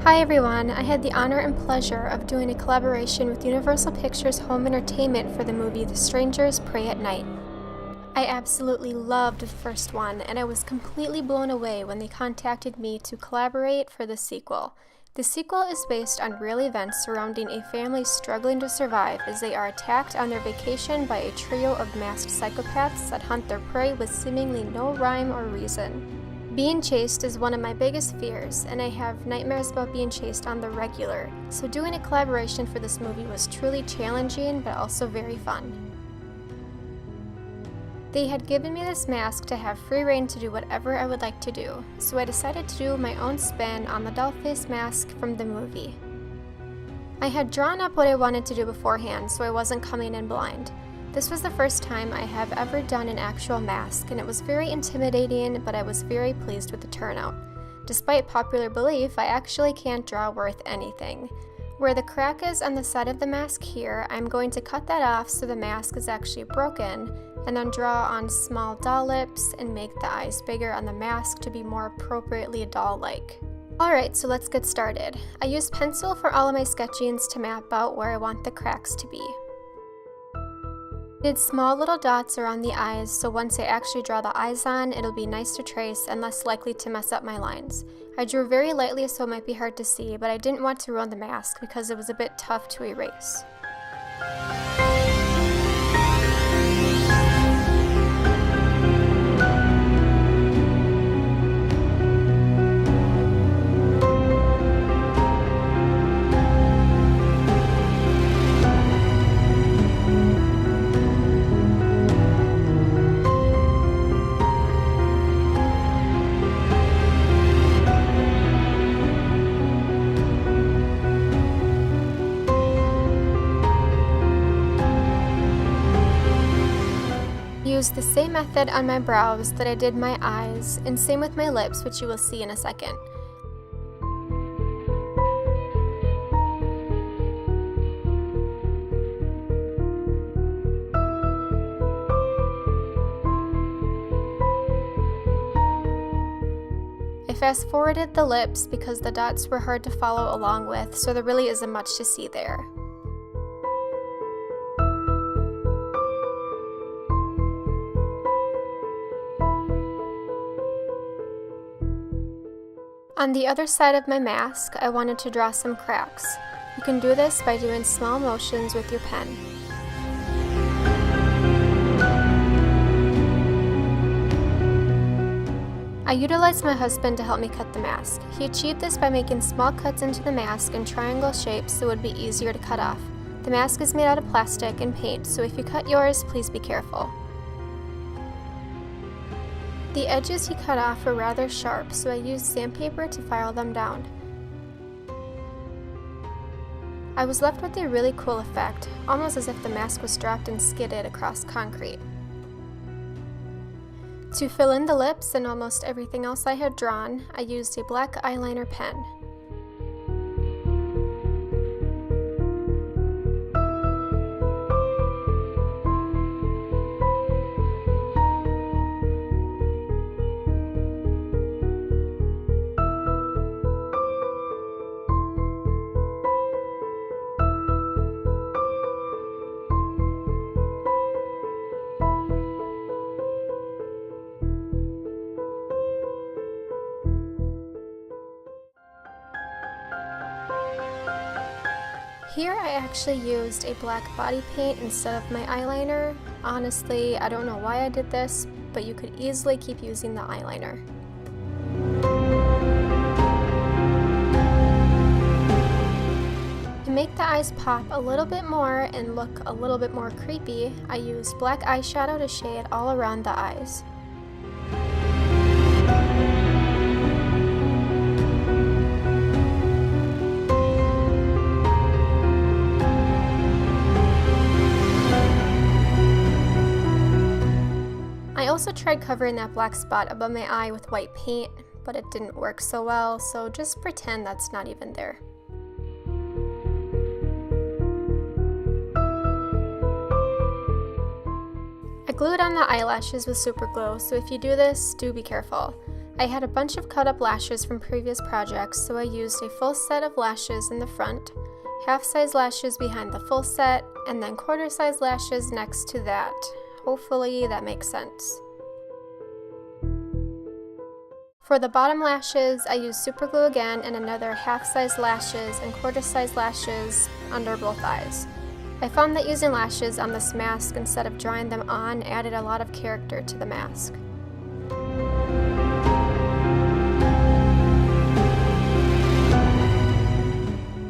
Hi everyone, I had the honor and pleasure of doing a collaboration with Universal Pictures Home Entertainment for the movie The Strangers Pray at Night. I absolutely loved the first one, and I was completely blown away when they contacted me to collaborate for the sequel. The sequel is based on real events surrounding a family struggling to survive as they are attacked on their vacation by a trio of masked psychopaths that hunt their prey with seemingly no rhyme or reason. Being chased is one of my biggest fears, and I have nightmares about being chased on the regular, so doing a collaboration for this movie was truly challenging but also very fun. They had given me this mask to have free reign to do whatever I would like to do, so I decided to do my own spin on the doll face mask from the movie. I had drawn up what I wanted to do beforehand, so I wasn't coming in blind. This was the first time I have ever done an actual mask, and it was very intimidating, but I was very pleased with the turnout. Despite popular belief, I actually can't draw worth anything. Where the crack is on the side of the mask here, I'm going to cut that off so the mask is actually broken, and then draw on small doll lips and make the eyes bigger on the mask to be more appropriately doll-like. Alright, so let's get started. I used pencil for all of my sketchings to map out where I want the cracks to be. I did small little dots around the eyes, so once I actually draw the eyes on, it'll be nice to trace and less likely to mess up my lines. I drew very lightly so it might be hard to see, but I didn't want to ruin the mask because it was a bit tough to erase. Use the same method on my brows that I did my eyes, and same with my lips, which you will see in a second. I fast forwarded the lips because the dots were hard to follow along with, so there really isn't much to see there. On the other side of my mask, I wanted to draw some cracks. You can do this by doing small motions with your pen. I utilized my husband to help me cut the mask. He achieved this by making small cuts into the mask in triangle shapes so it would be easier to cut off. The mask is made out of plastic and paint, so if you cut yours, please be careful. The edges he cut off were rather sharp, so I used sandpaper to file them down. I was left with a really cool effect, almost as if the mask was dropped and skidded across concrete. To fill in the lips and almost everything else I had drawn, I used a black eyeliner pen. Here I actually used a black body paint instead of my eyeliner. Honestly, I don't know why I did this, but you could easily keep using the eyeliner. To make the eyes pop a little bit more and look a little bit more creepy, I used black eyeshadow to shade all around the eyes. I also tried covering that black spot above my eye with white paint, but it didn't work so well, so just pretend that's not even there. I glued on the eyelashes with super glue, so if you do this, do be careful. I had a bunch of cut up lashes from previous projects, so I used a full set of lashes in the front, half-size lashes behind the full set, and then quarter-size lashes next to that. Hopefully that makes sense. For the bottom lashes, I used super glue again and another half-size lashes and quarter-size lashes under both eyes. I found that using lashes on this mask instead of drawing them on added a lot of character to the mask.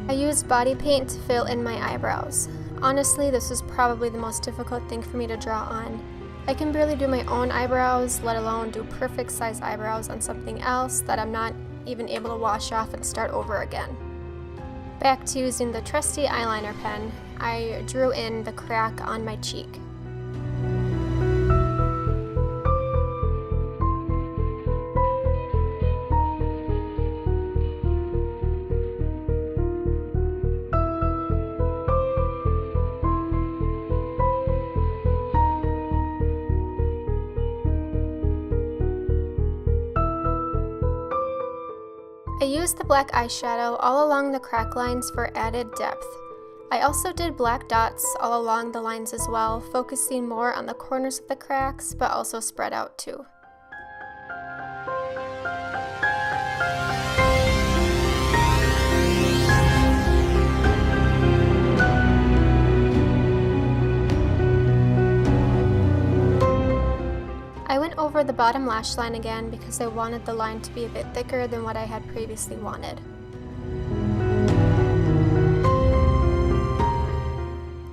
I used body paint to fill in my eyebrows. Honestly, this was probably the most difficult thing for me to draw on. I can barely do my own eyebrows, let alone do perfect size eyebrows on something else that I'm not even able to wash off and start over again. Back to using the trusty eyeliner pen, I drew in the crack on my cheek. I used the black eyeshadow all along the crack lines for added depth. I also did black dots all along the lines as well, focusing more on the corners of the cracks, but also spread out too. I went over the bottom lash line again because I wanted the line to be a bit thicker than what I had previously wanted.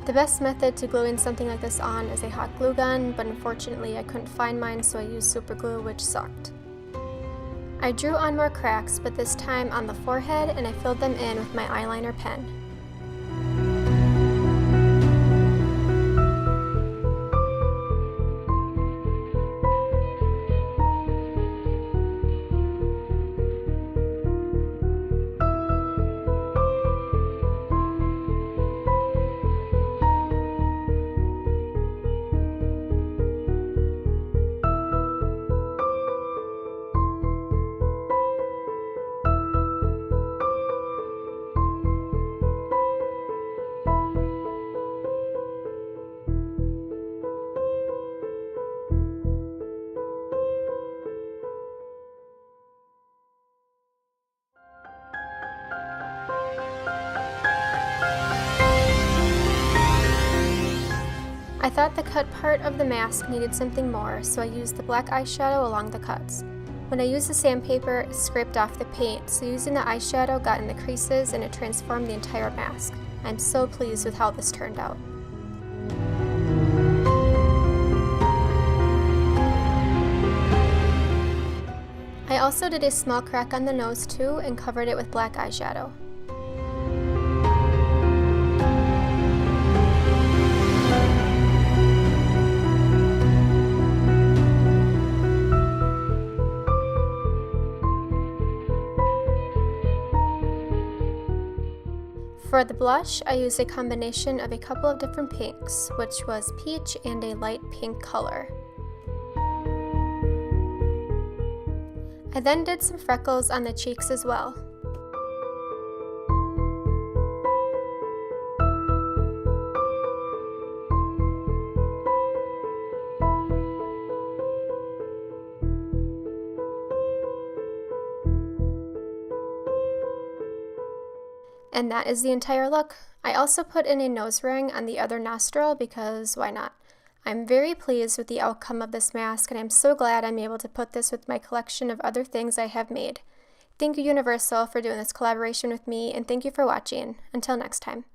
The best method to gluing something like this on is a hot glue gun, but unfortunately I couldn't find mine, so I used super glue, which sucked. I drew on more cracks, but this time on the forehead, and I filled them in with my eyeliner pen. I thought the cut part of the mask needed something more, so I used the black eyeshadow along the cuts. When I used the sandpaper, it scraped off the paint, so using the eyeshadow got in the creases and it transformed the entire mask. I'm so pleased with how this turned out. I also did a small crack on the nose too and covered it with black eyeshadow. For the blush, I used a combination of a couple of different pinks, which was peach and a light pink color. I then did some freckles on the cheeks as well. And that is the entire look. I also put in a nose ring on the other nostril because why not? I'm very pleased with the outcome of this mask, and I'm so glad I'm able to put this with my collection of other things I have made. Thank you, Universal, for doing this collaboration with me, and thank you for watching. Until next time.